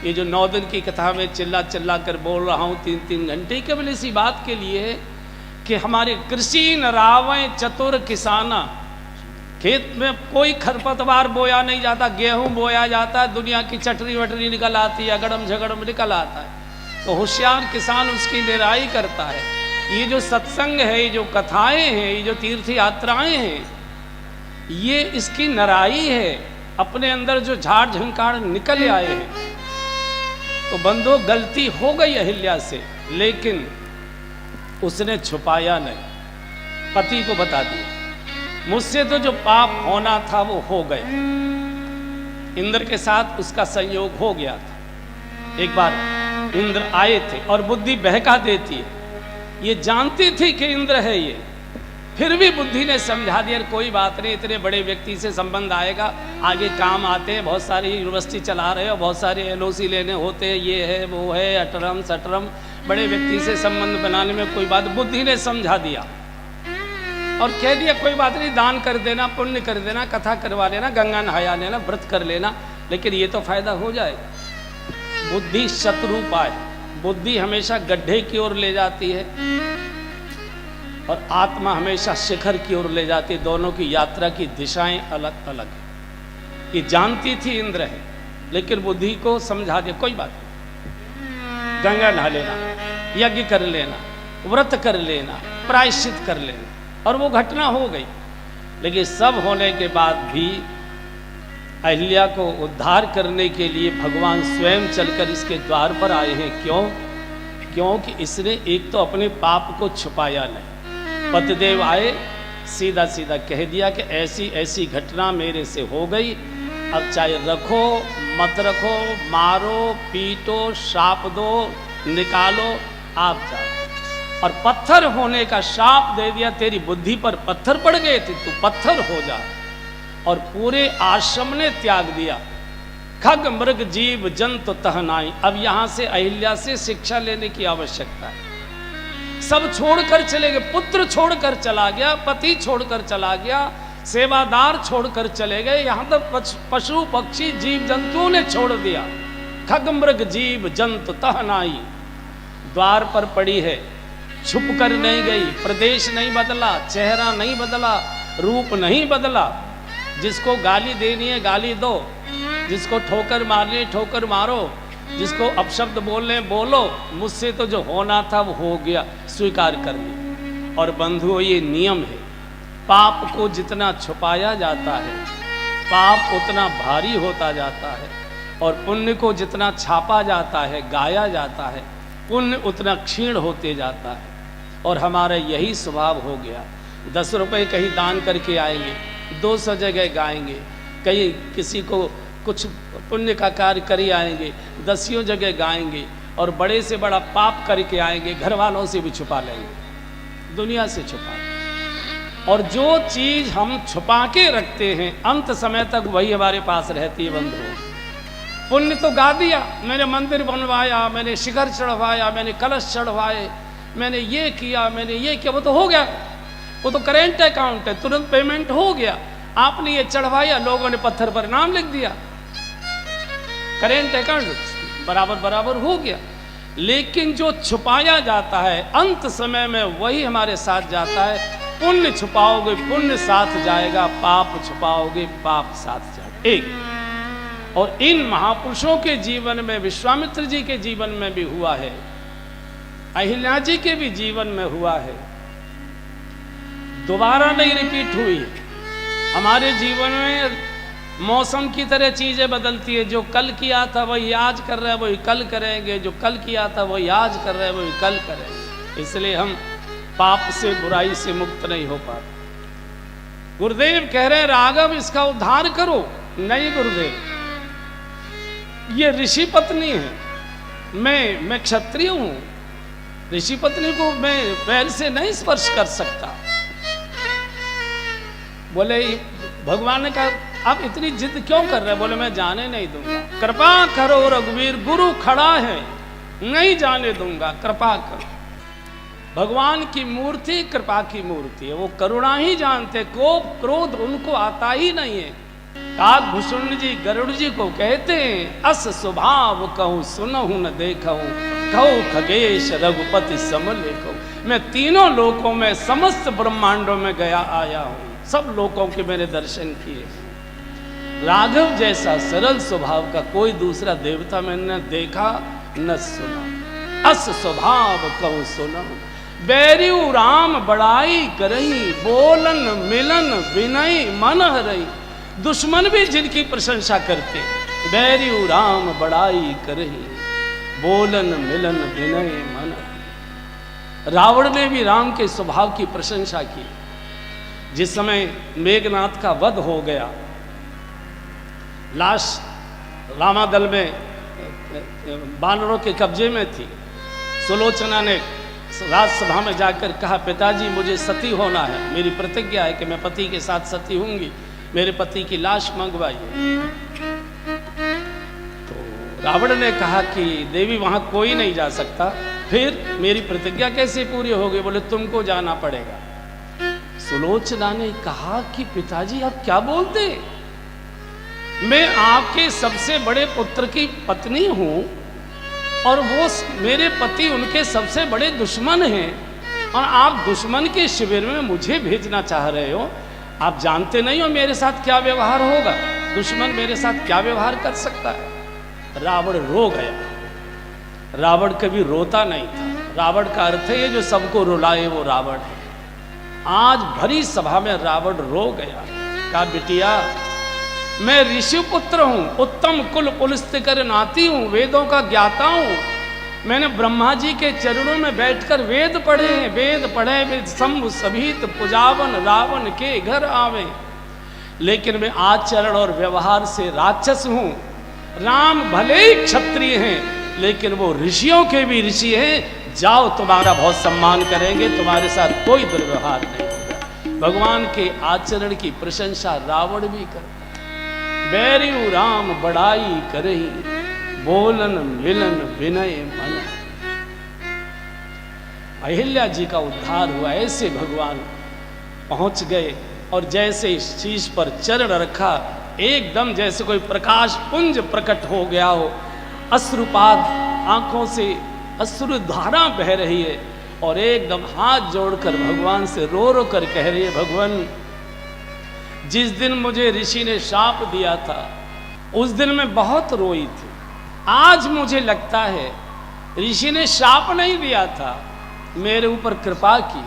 ये जो 9 दिन की कथा में चिल्ला चिल्ला कर बोल रहा हूँ 3-3 घंटे, केवल इसी बात के लिए है कि हमारे कृषि नरावें चतुर किसाना, खेत में कोई खरपतवार बोया नहीं जाता, गेहूं बोया जाता है, दुनिया की चटरी वटरी निकल आती है, अगड़म झगड़म निकल आता है, तो होशियार किसान उसकी निराई करता है। ये जो सत्संग है, ये जो कथाएं हैं, ये जो तीर्थ यात्राएं हैं, ये इसकी नराई है। अपने अंदर जो झाड़ झंकार निकल आए हैं। तो बंधु, गलती हो गई अहिल्या से, लेकिन उसने छुपाया नहीं, पति को बता दिया मुझसे तो जो पाप होना था वो हो गया। इंद्र के साथ उसका संयोग हो गया था। एक बार इंद्र आए थे और बुद्धि बहका देती है, ये जानती थी कि इंद्र है ये, फिर भी बुद्धि ने समझा दिया कोई बात नहीं, इतने बड़े व्यक्ति से संबंध आएगा, आगे काम आते हैं, बहुत सारी यूनिवर्सिटी चला रहे हो, बहुत सारे LOC लेने होते हैं, ये है वो है, अटरम सटरम, बड़े व्यक्ति से संबंध बनाने में कोई बात। बुद्धि ने समझा दिया और कह दिया कोई बात नहीं, दान कर देना, पुण्य कर देना, कथा करवा लेना, गंगा नहाया लेना, व्रत कर लेना, लेकिन ये तो फायदा हो जाए। बुद्धि शत्रु पाए, बुद्धि हमेशा गड्ढे की ओर ले जाती है और आत्मा हमेशा शिखर की ओर ले जाती है। दोनों की यात्रा की दिशाएं अलग अलग है। ये जानती थी इंद्र है, लेकिन बुद्धि को समझा दिया कोई बात नहीं, गंगा नहा लेना, यज्ञ कर लेना, व्रत कर लेना, प्रायश्चित कर लेना, और वो घटना हो गई। लेकिन सब होने के बाद भी अहिल्या को उद्धार करने के लिए भगवान स्वयं चलकर इसके द्वार पर आए हैं। क्यों? क्योंकि इसने एक तो अपने पाप को छुपाया नहीं। पतिदेव आए, सीधा सीधा कह दिया कि ऐसी ऐसी घटना मेरे से हो गई, अब चाहे रखो मत रखो, मारो पीटो शाप दो, निकालो, आप जाओ। और पत्थर होने का शाप दे दिया, तेरी बुद्धि पर पत्थर पड़ गए थे, तू पत्थर हो जा। और पूरे आश्रम ने त्याग दिया, खग मृग जीव जंतु तहनाई। अब यहां से अहिल्या से शिक्षा लेने की आवश्यकता है। सब छोड़कर चले गए, पुत्र छोड़कर चला गया, पति छोड़कर चला गया, सेवादार छोड़कर चले गए, यहां तक पशु पक्षी जीव जंतुओं ने छोड़ दिया। खग मृग जीव जंतु तहनाई द्वार पर पड़ी है, छुप कर नहीं गई, प्रदेश नहीं बदला, चेहरा नहीं बदला, रूप नहीं बदला। जिसको गाली देनी है गाली दो, जिसको ठोकर मारनी है ठोकर मारो, जिसको अपशब्द बोलने बोलो, मुझसे तो जो होना था वो हो गया, स्वीकार कर ली। और बंधुओं, ये नियम है, पाप को जितना छुपाया जाता है पाप उतना भारी होता जाता है, और पुण्य को जितना छापा जाता है, गाया जाता है, पुण्य उतना क्षीण होते जाता है। और हमारा यही स्वभाव हो गया। 10 रुपये कहीं दान करके आएंगे, 200 जगह गाएंगे, कहीं किसी को कुछ पुण्य का कार्य कर आएंगे, 10 जगह गाएंगे, और बड़े से बड़ा पाप करके आएंगे, घर वालों से भी छुपा लेंगे, दुनिया से छुपा। और जो चीज़ हम छुपा के रखते हैं, अंत समय तक वही हमारे पास रहती है। बंधुओं, पुण्य तो गा दिया, मैंने मंदिर बनवाया, मैंने शिखर चढ़वाया, मैंने कलश चढ़वाए, मैंने ये किया, मैंने ये किया, वो तो हो गया, वो तो करेंट अकाउंट है, तुरंत पेमेंट हो गया। आपने ये चढ़वाया, लोगों ने पत्थर पर नाम लिख दिया, करेंट अकाउंट बराबर बराबर हो गया। लेकिन जो छुपाया जाता है, अंत समय में वही हमारे साथ जाता है। पुण्य छुपाओगे पुण्य साथ जाएगा, पाप छुपाओगे पाप साथ जाएगा। एक और इन महापुरुषों के जीवन में, विश्वामित्र जी के जीवन में भी हुआ है, अहिल्या जी के भी जीवन में हुआ है, दोबारा नहीं रिपीट हुई। हमारे जीवन में मौसम की तरह चीजें बदलती है, जो कल किया था वही आज कर रहे हैं, वही कल करेंगे, जो कल किया था वही आज कर रहे हैं, वही कल करेंगे। इसलिए हम पाप से बुराई से मुक्त नहीं हो पाते। गुरुदेव कह रहे हैं राघव इसका उद्धार करो। नहीं गुरुदेव, ये ऋषि पत्नी है, मैं क्षत्रिय हूं, ऋषि पत्नी को मैं पैर से नहीं स्पर्श कर सकता। बोले भगवान ने कहा आप इतनी जिद क्यों कर रहे हैं? बोले मैं जाने नहीं दूंगा। कृपा करो रघुवीर, गुरु खड़ा है, नहीं जाने दूंगा, कृपा करो। भगवान की मूर्ति कृपा की मूर्ति है, वो करुणा ही जानते, कोप क्रोध उनको आता ही नहीं है। काकभूषण जी गरुड़ जी को कहते हैं, अस स्वभाव कहूँ सुनहु न देखूं, कहूँ खगेश रघुपति समले कहूँ। मैं तीनों लोकों में, समस्त ब्रह्मांडों में गया आया हूँ, सब लोकों के मैंने दर्शन किए। राघव जैसा सरल स्वभाव का कोई दूसरा देवता मैंने देखा न सुना। अस स्वभाव कहूँ सुनहु, बैरियु राम बड़ाई करही, बोलन मिलन विनय मन हरई। दुश्मन भी जिनकी प्रशंसा करते, बैरियु राम बड़ाई करही, बोलन मिलन विनय मन। रावण ने भी राम के स्वभाव की प्रशंसा की। जिस समय मेघनाथ का वध हो गया, लाश रामादल में बानरों के कब्जे में थी, सुलोचना ने राजसभा में जाकर कहा, पिताजी मुझे सती होना है, मेरी प्रतिज्ञा है कि मैं पति के साथ सती होंगी, मेरे पति की लाश मंगवाइए। तो रावण ने कहा कि देवी वहां कोई नहीं जा सकता। फिर मेरी प्रतिज्ञा कैसे पूरी होगी? बोले तुमको जाना पड़ेगा। सुलोचना ने कहा कि पिताजी आप क्या बोलते, मैं आपके सबसे बड़े पुत्र की पत्नी हूं और वो मेरे पति उनके सबसे बड़े दुश्मन हैं, और आप दुश्मन के शिविर में मुझे भेजना चाह रहे हो। आप जानते नहीं हो मेरे साथ क्या व्यवहार होगा, दुश्मन मेरे साथ क्या व्यवहार कर सकता है। रावण रो गया। रावण कभी रोता नहीं था। रावण का अर्थ है ये जो सबको रुलाए वो रावण है। आज भरी सभा में रावण रो गया। कहा बिटिया मैं ऋषि पुत्र हूं, उत्तम कुल पुलस्त्य कर नाती हूं, वेदों का ज्ञाता हूं। मैंने ब्रह्मा जी के चरणों में बैठकर वेद पढ़े हैं, वेद पढ़े वेद शंभु सभीत पुजावन रावण के घर आवे। लेकिन मैं आचरण और व्यवहार से राक्षस हूं। राम भले ही क्षत्रिय हैं लेकिन वो ऋषियों के भी ऋषि हैं। जाओ तुम्हारा बहुत सम्मान करेंगे, तुम्हारे साथ कोई दुर्व्यवहार नहीं होगा। भगवान के आचरण की प्रशंसा रावण भी करता। बैरियु राम बड़ाई करही, बोलन मिलन विनय मन। अहिल्या जी का उद्धार हुआ। ऐसे भगवान पहुंच गए और जैसे शीश पर चरण रखा, एकदम जैसे कोई प्रकाश पुंज प्रकट हो गया हो। अश्रुपात आंखों से अश्रु धारा बह रही है और एकदम हाथ जोड़कर भगवान से रो रो कर कह रही है, भगवान जिस दिन मुझे ऋषि ने शाप दिया था उस दिन मैं बहुत रोई थी। आज मुझे लगता है ऋषि ने शाप नहीं दिया था, मेरे ऊपर कृपा की।